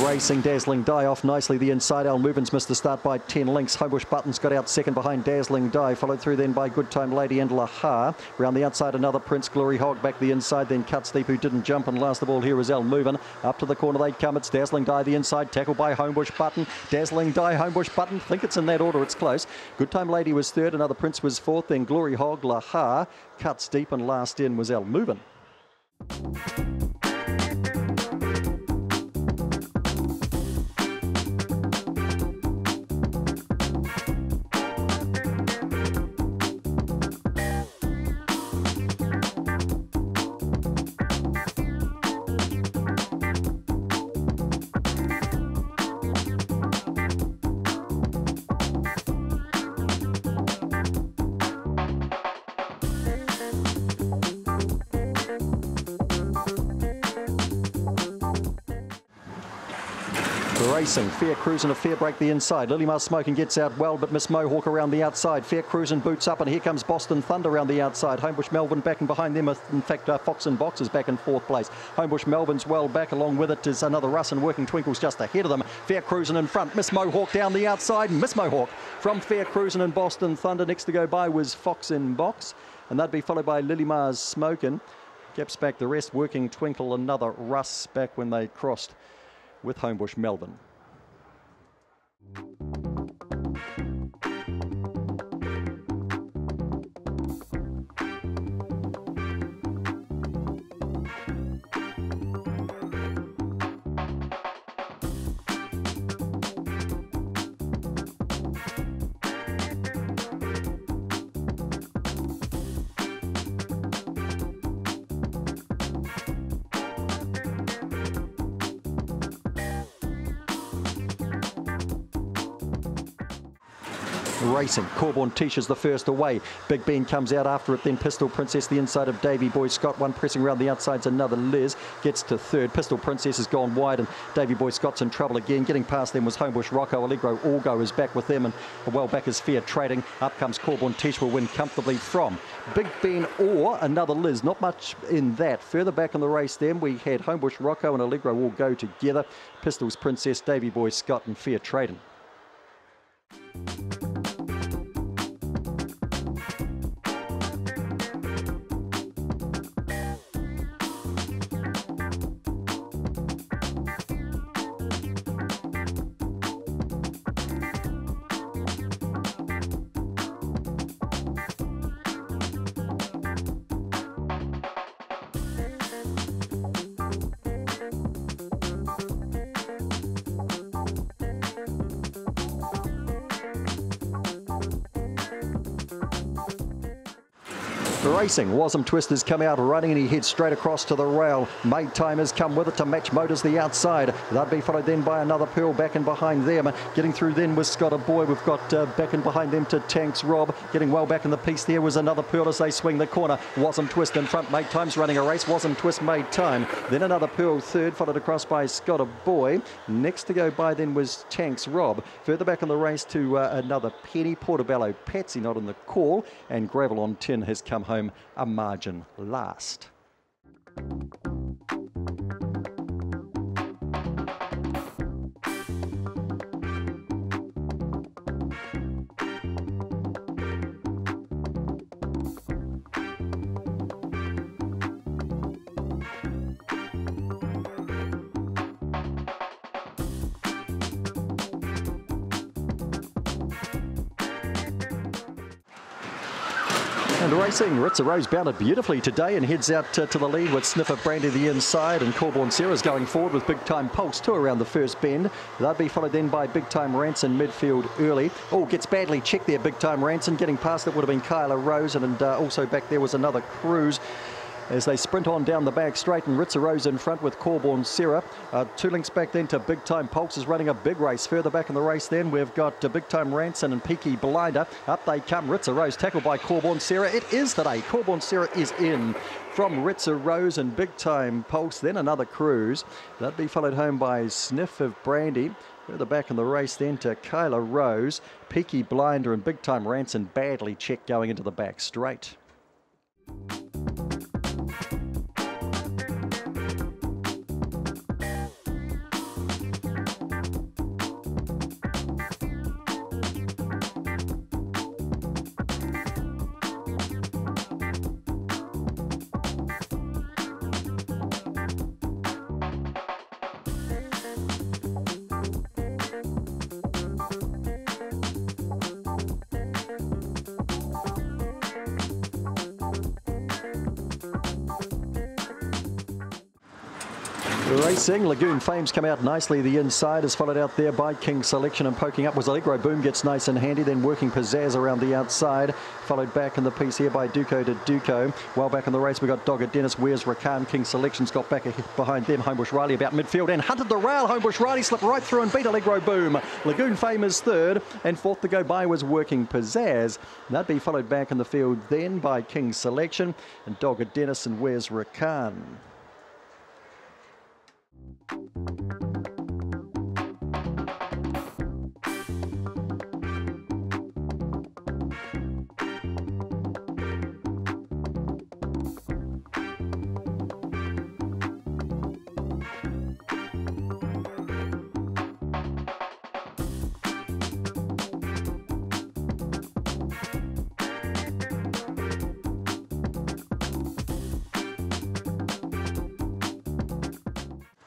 Racing, Dazzling Die off nicely the inside. Al Movens missed the start by 10 lengths. Homebush Buttons got out second behind Dazzling Die, followed through then by Good Time Lady and Laha. Round the outside, another Prince Glory Hog back the inside, then Cuts Deep, who didn't jump, and last of all here is Al Moven. Up to the corner they come. It's Dazzling Die the inside, tackled by Homebush Button. Dazzling Die, Homebush Button, think it's in that order, it's close. Good Time Lady was third, another Prince was fourth, then Glory Hog, Laha, Cuts Deep, and last in was Al Moven. Racing, Fair Cruise and a fair break the inside. Lilymar Smoking gets out well, but Miss Mohawk around the outside. Fair Cruise and boots up, and here comes Boston Thunder around the outside. Homebush Melbourne back and behind them. In fact, Fox and Box is back in fourth place. Homebush Melbourne's well back. Along with it is another Russ and Working Twinkles just ahead of them. Fair Cruising in front. Miss Mohawk down the outside. Miss Mohawk from Fair Cruising and Boston Thunder. Next to go by was Fox and Box, and that'd be followed by Lilymar's Smoking. Gaps back the rest. Working Twinkle, another Russ back when they crossed with Homebush Melbourne. Racing, Corborn Tisha's the first away. Big Ben comes out after it, then Pistol Princess the inside of Davy Boy Scott. One pressing around the outside's another Liz, gets to third. Pistol Princess has gone wide and Davy Boy Scott's in trouble again. Getting past them was Homebush Rocco. Allegro Allgo is back with them, and well back is Fair Trading. Up comes Corborn Tish, will win comfortably from Big Ben or another Liz. Not much in that. Further back in the race then we had Homebush Rocco and Allegro Allgo together. Pistols Princess, Davy Boy Scott and Fair Trading. Racing, Wasm Twister's come out running and he heads straight across to the rail. Made Time has come with it to match Motors the outside. That'd be followed then by another Pearl back and behind them. Getting through then was Scott a Boy. We've got back and behind them to Tanks Rob. Getting well back in the piece there was another Pearl as they swing the corner. Wasm Twist in front. Made Time's running a race. Wasm Twist Made Time. Then another Pearl third, followed across by Scott a Boy. Next to go by then was Tanks Rob. Further back in the race to another Penny. Portobello Patsy not in the call. And Gravel on Tin has come home a margin last. And racing, Ritza Rose bounded beautifully today and heads out to the lead with Sniffer Brandy the inside, and Corborn Sarah's going forward with Big Time Pulse too around the first bend. They'll be followed then by Big Time Ranson midfield early. Oh, gets badly checked there, Big Time Ranson. Getting past it would have been Kyla Rose, and also back there was another Cruise. As they sprint on down the back straight, and Ritza Rose in front with Corborn Sarah. 2 links back then to Big Time Pulse is running a big race. Further back in the race then we've got Big Time Ranson and Peaky Blinder. Up they come, Ritza Rose tackled by Corborn Sarah. It is today. Corborn Sarah is in from Ritza Rose and Big Time Pulse. Then another Cruise. That'd be followed home by Sniff of Brandy. Further back in the race then to Kyla Rose, Peaky Blinder and Big Time Ranson badly checked going into the back straight. Racing, Lagoon Fame's come out nicely. The inside is followed out there by King Selection, and poking up was Allegro Boom, gets nice and handy, then working Pizzazz around the outside. Followed back in the piece here by Duco to Duco. Well back in the race, we got Dogger Dennis, Where's Rakan, King Selection's got back behind them. Homebush Riley about midfield and hunted the rail. Homebush Riley slipped right through and beat Allegro Boom. Lagoon Fame is third, and fourth to go by was Working Pizzazz. That'd be followed back in the field then by King Selection and Dogger Dennis and Where's Rakan.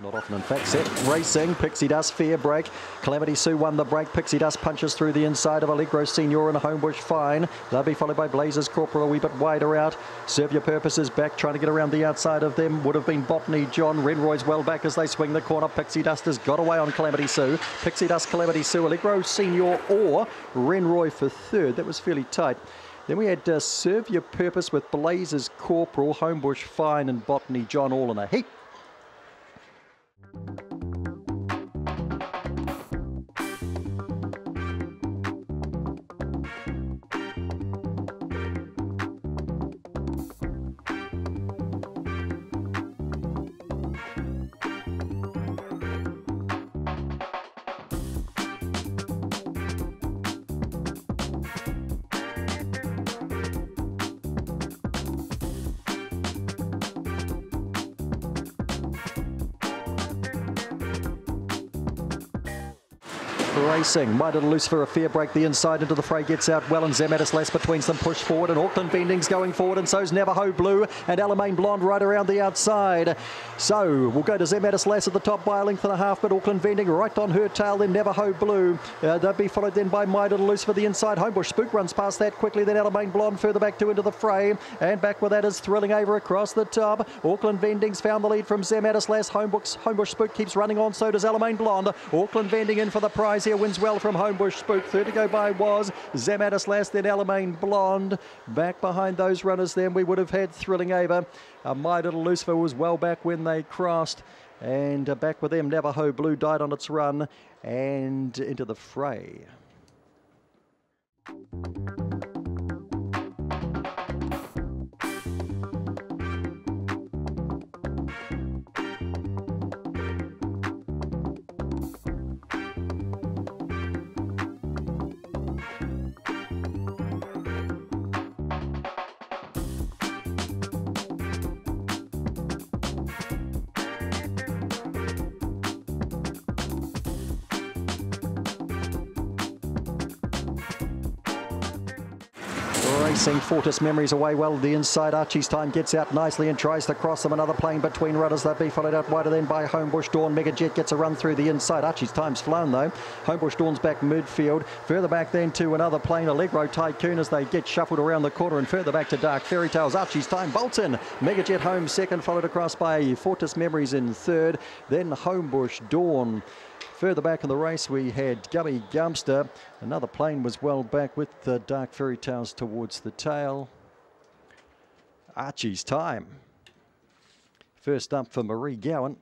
Not often, in fact. Set racing. Pixie Dust, fair break. Calamity Sue won the break. Pixie Dust punches through the inside of Allegro Senior and Homebush Fine. They'll be followed by Blazers Corporal a wee bit wider out. Serve Your Purposes back, trying to get around the outside of them. Would have been Botany John. Renroy's well back as they swing the corner. Pixie Dust has got away on Calamity Sue. Pixie Dust, Calamity Sue, Allegro Senior or Renroy for third. That was fairly tight. Then we had Serve Your Purpose with Blazers Corporal, Homebush Fine and Botany John all in a heap. Racing, Minded Loose for a fair break. The inside into the fray gets out well, and Zematis Lass between them push forward, and Auckland Bending's going forward, and so's Navajo Blue and Alamein Blonde right around the outside. So we'll go to Zematis Lass at the top by a length and a half, but Auckland Bending right on her tail, then Navajo Blue. They'll be followed then by Minded Loose for the inside. Homebush Spook runs past that quickly, then Alamein Blonde further back into the fray, and back with that is Thrilling Ava across the top. Auckland Bending's found the lead from Zematis Lass. Homebush Spook keeps running on, so does Alamein Blonde. Auckland Bending in for the prize here, wins well from Homebush Spook. Third to go by was Zematis Lass, then Alamein Blonde. Back behind those runners then we would have had Thrilling Ava. My Little Lucifer was well back when they crossed, and back with them Navajo Blue died on its run and into the fray. Racing, Fortis Memories away well the inside. Archie's Time gets out nicely and tries to cross them. Another plane between runners. They'll be followed out wider then by Homebush Dawn. Megajet gets a run through the inside. Archie's Time's flown though. Homebush Dawn's back midfield. Further back then to another plane, Allegro Tycoon, as they get shuffled around the corner, and further back to Dark Fairy Tales. Archie's Time bolts in. Megajet home second, followed across by Fortis Memories in third. Then Homebush Dawn. Further back in the race, we had Gummy Gumster. Another plane was well back with the Dark Fairy Tales towards the tail. Archie's Time. First up for Marie Gowan.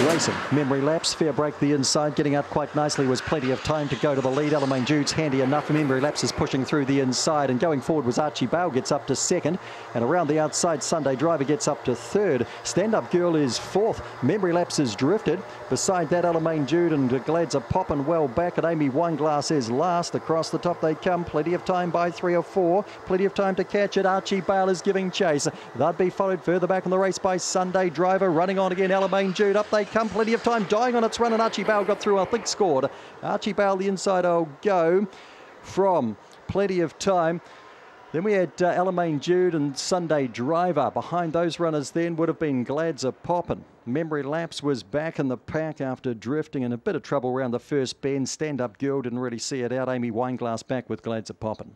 Racing, Memory Lapse, fair break the inside, getting out quite nicely, was plenty of time to go to the lead. Alamein Jude's handy enough. Memory Lapse is pushing through the inside, and going forward was Archie Bale, gets up to second, and around the outside Sunday Driver gets up to third. Stand Up Girl is fourth. Memory Lapse is drifted. Beside that, Alamein Jude and Glad's are popping well back, and Amy Wineglass is last. Across the top they come, plenty of time by 3 or 4, plenty of time to catch it. Archie Bale is giving chase. They'll be followed further back in the race by Sunday Driver, running on again. Alamein Jude, up they come. come. Plenty of time dying on its run, and Archie Bale got through, I think scored. Archie Bale, the inside I'll go from Plenty of Time. Then we had Alamein Jude and Sunday Driver. Behind those runners then would have been Gladza Poppin. Memory Lapse was back in the pack after drifting in a bit of trouble around the first bend. Stand Up Girl didn't really see it out. Amy Wineglass back with Gladza Poppin.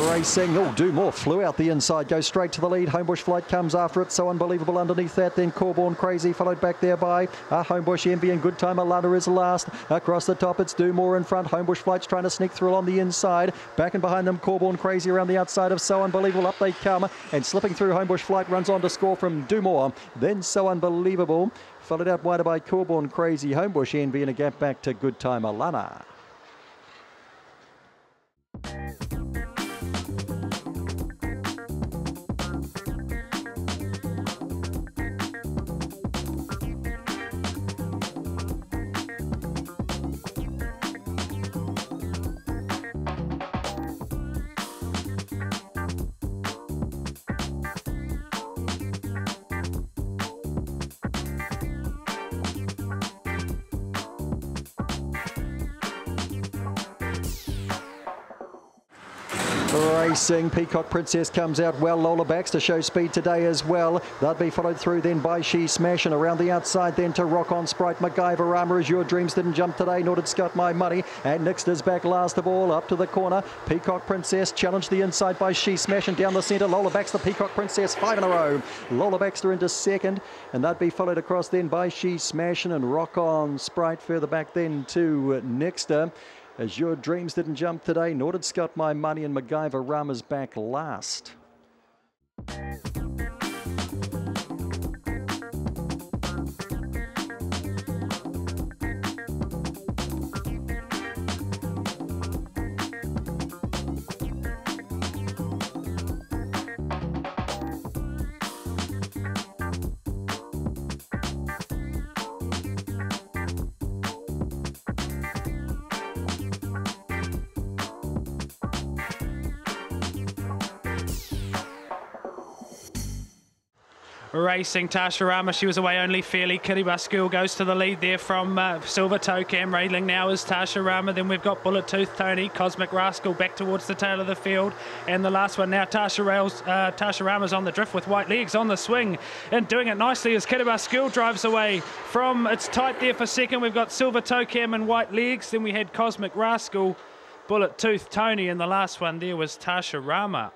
Racing, oh, do more, flew out the inside, goes straight to the lead. Homebush Flight comes after it, so unbelievable underneath that. Then Corborn Crazy, followed back there by Homebush Envy, and Good Time Alana is last. Across the top, it's Do More in front. Homebush Flight's trying to sneak through on the inside. Back and behind them, Corborn Crazy around the outside of So Unbelievable. Up they come, and slipping through, Homebush Flight runs on to score from Do More. Then So Unbelievable, followed out wider by Corborn Crazy, Homebush Envy, and a gap back to Good Time Alana. Racing, Peacock Princess comes out well. Lola Backs to show speed today as well. They'll be followed through then by She Smash, and around the outside then to Rock On Sprite. MacGyver Armour as Your Dreams didn't jump today, nor did Scott My Money. And Nixter's back last of all, up to the corner. Peacock Princess challenged the inside by She Smash, and down the centre, Lola Baxter, Peacock Princess, 5 in a row. Lola Baxter into second, and they'd be followed across then by She Smash and Rock On Sprite. Further back then to Nixter. As Your Dreams didn't jump today, nor did Scott My Money, and MacGyver Rama's back last. Racing, Tasha Rama, she was away only fairly. Kiribati School goes to the lead there from Silver Toe Cam. Railing now is Tasha Rama. Then we've got Bullet Tooth Tony, Cosmic Rascal back towards the tail of the field. And the last one now, Tasha Rama's on the drift with White Legs on the swing. And doing it nicely as Kiribati School drives away from, it's tight there for second. We've got Silver Toe Cam and White Legs. Then we had Cosmic Rascal, Bullet Tooth Tony, and the last one there was Tasha Rama.